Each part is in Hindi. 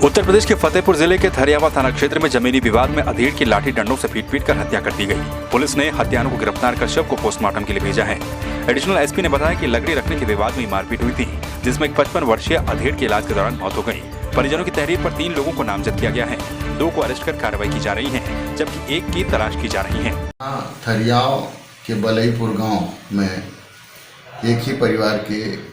उत्तर प्रदेश के फतेहपुर जिले के थरियावा थाना क्षेत्र में जमीनी विवाद में अधेड़ की लाठी डंडों से पीट कर हत्या कर दी गई। पुलिस ने हत्यारों को गिरफ्तार कर शव को पोस्टमार्टम के लिए भेजा है। एडिशनल एसपी ने बताया कि लकड़ी रखने के विवाद में मारपीट हुई थी, जिसमें एक 55 वर्षीय अधेड़ के इलाज के दौरान मौत हो गई। परिजनों की तहरीर पर 3 लोगों को नामजद किया गया है, 2 को अरेस्ट कर कार्रवाई की जा रही है, जबकि 1 की तलाश की जा रही है। थरियाव के बलईपुर गांव में एक ही परिवार के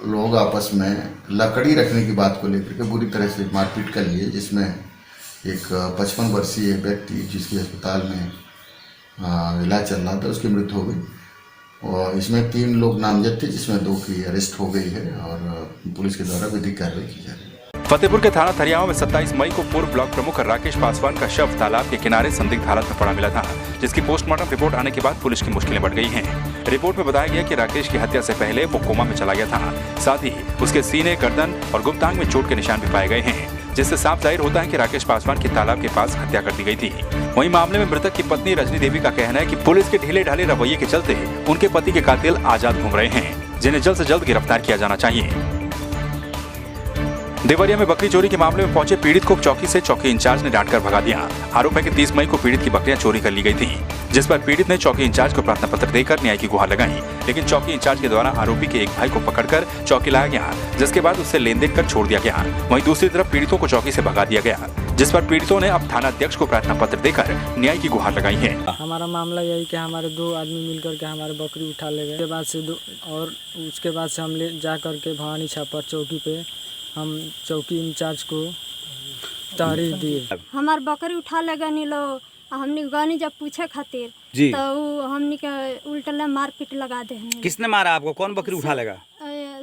लोग आपस में लकड़ी रखने की बात को लेकर के बुरी तरह से मारपीट कर लिए, जिसमें एक 55 वर्षीय व्यक्ति जिसकी अस्पताल में इलाज चल रहा था, उसकी मृत्यु हो गई। और इसमें 3 लोग नामजद थे, जिसमें 2 की अरेस्ट हो गई है और पुलिस के द्वारा विधिक कार्रवाई की जा रही है। फतेहपुर के थाना थरियावा में 27 मई को पूर्व ब्लॉक प्रमुख राकेश पासवान का शव तालाब के किनारे संदिग्ध हालत में पड़ा मिला था, जिसकी पोस्टमार्टम रिपोर्ट आने के बाद पुलिस की मुश्किलें बढ़ गई हैं। रिपोर्ट में बताया गया कि राकेश की हत्या से पहले वो कोमा में चला गया था। साथ ही उसके सीने, गर्दन और गुप्तांग में चोट के निशान भी पाए गए हैं, जिससे साफ जाहिर होता है कि राकेश पासवान की तालाब के पास हत्या कर दी गई थी। वहीं मामले में मृतक की पत्नी रजनी देवी का कहना है कि पुलिस के ढीले ढाले रवैये के चलते उनके पति के कातिल आजाद घूम रहे हैं, जिन्हें जल्द से जल्द गिरफ्तार किया जाना चाहिए। देवरिया में बकरी चोरी के मामले में पहुंचे पीड़ित को चौकी से चौकी इंचार्ज ने डांटकर भगा दिया। आरोप है कि 30 मई को पीड़ित की बकरियां चोरी कर ली गई थी, जिस पर पीड़ित ने चौकी इंचार्ज को प्रार्थना पत्र देकर न्याय की गुहार लगाई, लेकिन चौकी इंचार्ज के द्वारा आरोपी के एक भाई को पकड़कर चौकी लाया गया, जिसके बाद उससे लेन देन कर छोड़ दिया गया। वहीं दूसरी तरफ पीड़ितों को चौकी से भगा दिया गया, जिस पर पीड़ितों ने अब थाना अध्यक्ष को प्रार्थना पत्र देकर न्याय की गुहार लगाई है। हमारा मामला यही कि हमारे 2 आदमी मिलकर के हमारे बकरी उठा ले गए। उसके बाद से हम जा करके भवानी छापर चौकी पे हम चौकी इंचार्ज को तहरीर दिए। हमार बकरी उठा ले गनी लो, हमने गनी जब पूछे खातिर तो हमने के उल्टा मारपीट लगा दे। किसने मारा आपको? कौन बकरी उठा लेगा?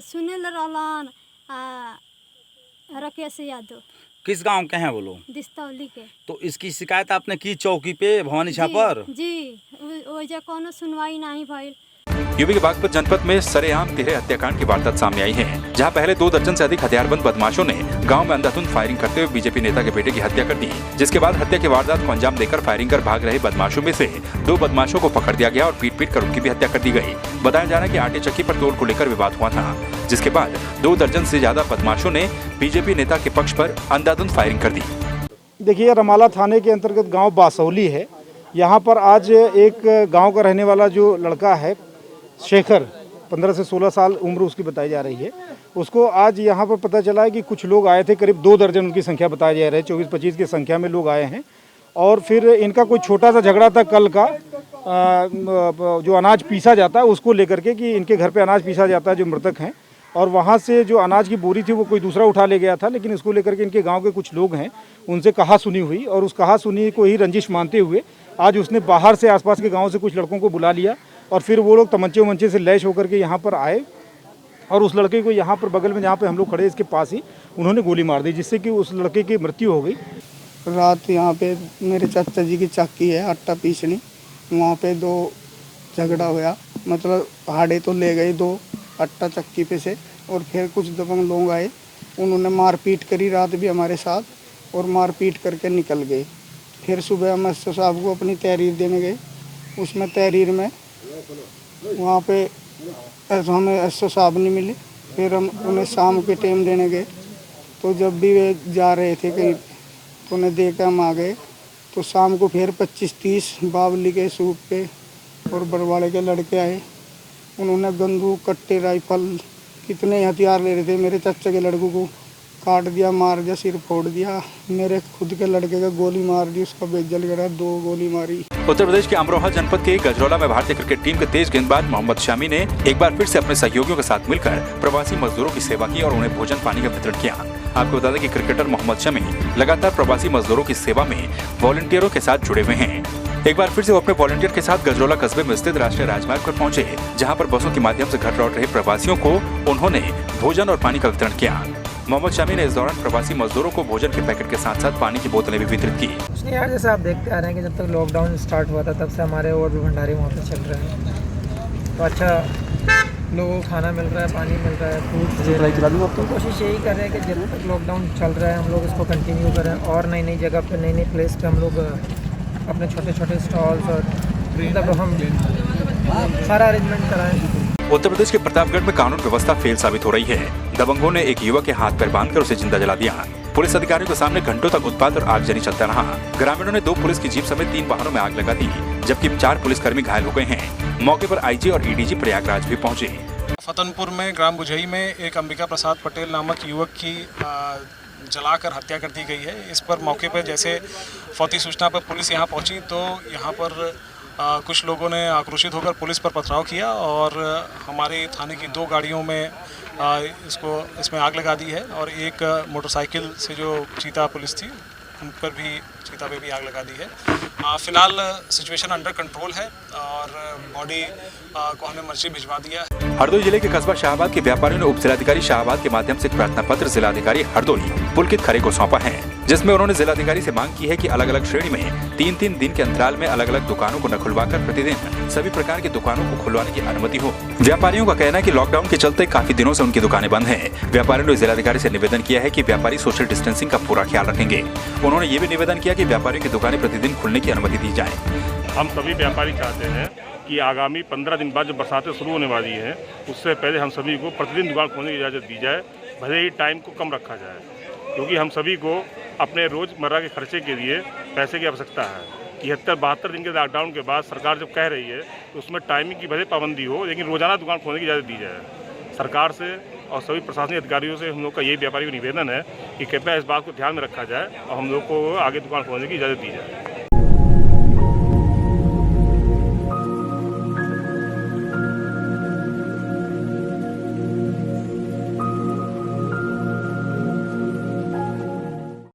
सुनील रहलन, राकेश यादव। किस गांव के हैं वो लोग? दिस्तौली के। तो इसकी शिकायत आपने की चौकी पे भवानी छापर? जी, वो कोनो सुनवाई नहीं भइल। यूपी के बागपत जनपद में सरेआम तिहरे हत्याकांड की वारदात सामने आई है, जहां पहले 2 दर्जन से अधिक हथियारबंद बदमाशों ने गांव में अंधाधुंध फायरिंग करते हुए बीजेपी नेता के बेटे की हत्या कर दी, जिसके बाद हत्या की वारदात को अंजाम देकर फायरिंग कर भाग रहे बदमाशों में से 2 बदमाशों को पकड़ दिया गया और पीट कर उनकी भी हत्या कर दी गई। बताया जा रहा है कि आटे चक्की पर तोड़ को लेकर विवाद हुआ था, जिसके बाद 2 दर्जन से ज्यादा बदमाशों ने बीजेपी नेता के पक्ष पर अंधाधुंध फायरिंग कर दी। देखिए, रमाला थाने के अंतर्गत गाँव बासौली है। यहाँ पर आज एक गाँव का रहने वाला जो लड़का है शेखर, 15 से 16 साल उम्र उसकी बताई जा रही है, उसको आज यहाँ पर पता चला है कि कुछ लोग आए थे, करीब 2 दर्जन उनकी संख्या बताई जा रही है, 24-25 की संख्या में लोग आए हैं। और फिर इनका कोई छोटा सा झगड़ा था कल का, जो अनाज पीसा जाता है उसको लेकर के, कि इनके घर पे अनाज पीसा जाता है जो मृतक हैं, और वहाँ से जो अनाज की बोरी थी वो कोई दूसरा उठा ले गया था। लेकिन इसको लेकर के इनके गाँव के कुछ लोग हैं, उनसे कहा सुनी हुई, और उस कहा सुनी को ही रंजिश मानते हुए आज उसने बाहर से आसपास के गाँव से कुछ लड़कों को बुला लिया, और फिर वो लोग तमंचे वमंचे से लैस होकर के यहाँ पर आए और उस लड़के को यहाँ पर बगल में जहाँ पे हम लोग खड़े इसके पास ही उन्होंने गोली मार दी, जिससे कि उस लड़के की मृत्यु हो गई। रात यहाँ पे मेरे चाचा जी की चक्की है आटा पीसनी, वहाँ पे 2 झगड़ा हुआ, मतलब हाड़े तो ले गए 2 आटा चक्की पे से, और फिर कुछ दबंग लोग आए, उन्होंने मारपीट करी रात भी हमारे साथ, और मारपीट करके निकल गए। फिर सुबह हम एसओ साहब को अपनी तहरीर देने गए, उसमें तहरीर में वहाँ पे हमें एसओ साहब नहीं मिले। फिर हम उन्हें शाम के टाइम देने गए, तो जब भी वे जा रहे थे कहीं तो उन्हें देकर हम आ गए। तो शाम को फिर 25-30 बावली के सूप पे और बरवाड़े के लड़के आए, उन्होंने बंदूक, कट्टे, राइफल, कितने हथियार ले रहे थे। मेरे चाचा के लड़कों को काट दिया, मार दिया, सिर फोड़ दिया। मेरे खुद के लड़के का गोली मार दी, उसका बेजल गड़ा, 2 गोली मारी। उत्तर प्रदेश के अमरोहा जनपद के गजरौला में भारतीय क्रिकेट टीम के तेज गेंदबाज मोहम्मद शामी ने एक बार फिर से अपने सहयोगियों के साथ मिलकर प्रवासी मजदूरों की सेवा की और उन्हें भोजन पानी का वितरण किया। आपको बता दें कि क्रिकेटर मोहम्मद शमी लगातार प्रवासी मजदूरों की सेवा में वॉलंटियरों के साथ जुड़े हुए हैं। एक बार फिर से वो अपने वॉलंटियर के साथ गजरौला कस्बे में स्थित राष्ट्रीय राजमार्ग पर पहुंचे, जहां पर बसों के माध्यम से घर लौट रहे प्रवासियों को उन्होंने भोजन और पानी का वितरण किया। मोहम्मद शामी ने इस दौरान प्रवासी मजदूरों को भोजन के पैकेट के साथ साथ पानी की बोतलें भी वितरित की। यार, जैसे आप देखते आ रहे हैं कि जब तक लॉकडाउन स्टार्ट हुआ था तब से हमारे और भी भंडारे वहाँ पे चल रहे हैं, तो अच्छा लोगों को खाना मिल रहा है, पानी मिल रहा है, फूड दे रहे हैं। तो कोशिश यही कर रहे हैं कि जब तक लॉकडाउन चल रहा है हम लोग इसको कंटिन्यू करें, और नई नई जगह पर, नई नई प्लेस पे हम लोग अपने छोटे छोटे स्टॉल्स और मतलब हम सारा अरेंजमेंट कराएं। उत्तर प्रदेश के प्रतापगढ़ में कानून व्यवस्था फेल साबित हो रही है। दबंगों ने एक युवक के हाथ पैर बांधकर उसे जिंदा जला दिया। पुलिस अधिकारियों के सामने घंटों तक उत्पात और आगजनी चलता रहा। ग्रामीणों ने 2 पुलिस की जीप समेत 3 वाहनों में आग लगा दी, जबकि 4 पुलिसकर्मी घायल हो गए हैं। मौके पर आईजी और एडीजी प्रयागराज भी पहुंचे। फतनपुर में ग्राम बुझई में एक अंबिका प्रसाद पटेल नामक युवक की जलाकर हत्या कर दी गई है। इस पर मौके पर जैसे फौती सूचना पर पुलिस यहां पहुंची तो यहां पर कुछ लोगों ने आक्रोशित होकर पुलिस पर पथराव किया और हमारे थाने की 2 गाड़ियों में इसमें आग लगा दी है और एक मोटरसाइकिल से जो चीता पुलिस थी उन पर भी चीता पे भी आग लगा दी है। फिलहाल सिचुएशन अंडर कंट्रोल है और बॉडी को हमने मर्जी भिजवा दिया है। हरदोई जिले के कस्बा शाहबाद के व्यापारियों ने उप जिलाधिकारी शाहबाद के माध्यम से एक प्रार्थना पत्र जिलाधिकारी हरदोई पुलकित खरे को सौंपा है, जिसमें उन्होंने जिलाधिकारी से मांग की है कि अलग अलग श्रेणी में 3-3 दिन के अंतराल में अलग अलग दुकानों को न खुलवाकर प्रतिदिन सभी प्रकार की दुकानों को खुलवाने की अनुमति हो। व्यापारियों का कहना है कि लॉकडाउन के चलते काफी दिनों से उनकी दुकानें बंद हैं। व्यापारियों ने जिलाधिकारी से निवेदन किया है कि व्यापारी सोशल डिस्टेंसिंग का पूरा ख्याल रखेंगे। उन्होंने ये भी निवेदन किया कि व्यापारियों की दुकानें प्रतिदिन खुलने की अनुमति दी जाए। हम सभी व्यापारी चाहते हैं कि आगामी 15 दिन बाद जब बरसातें शुरू होने वाली हैं उससे पहले हम सभी को प्रतिदिन दुकान खोलने की इजाज़त दी जाए, भले ही टाइम को कम रखा जाए, क्योंकि हम सभी को अपने रोज़मर्रा के खर्चे के लिए पैसे की आवश्यकता है। 71-72 दिन के लॉकडाउन के बाद सरकार जब कह रही है तो उसमें टाइमिंग की भले पाबंदी हो, लेकिन रोज़ाना दुकान खोलने की इजाज़त दी जाए। सरकार से और सभी प्रशासनिक अधिकारियों से हम लोग का यही व्यापारी को निवेदन है कि कृपया इस बात को ध्यान में रखा जाए और हम लोग को आगे दुकान खोलने की इजाज़त दी जाए।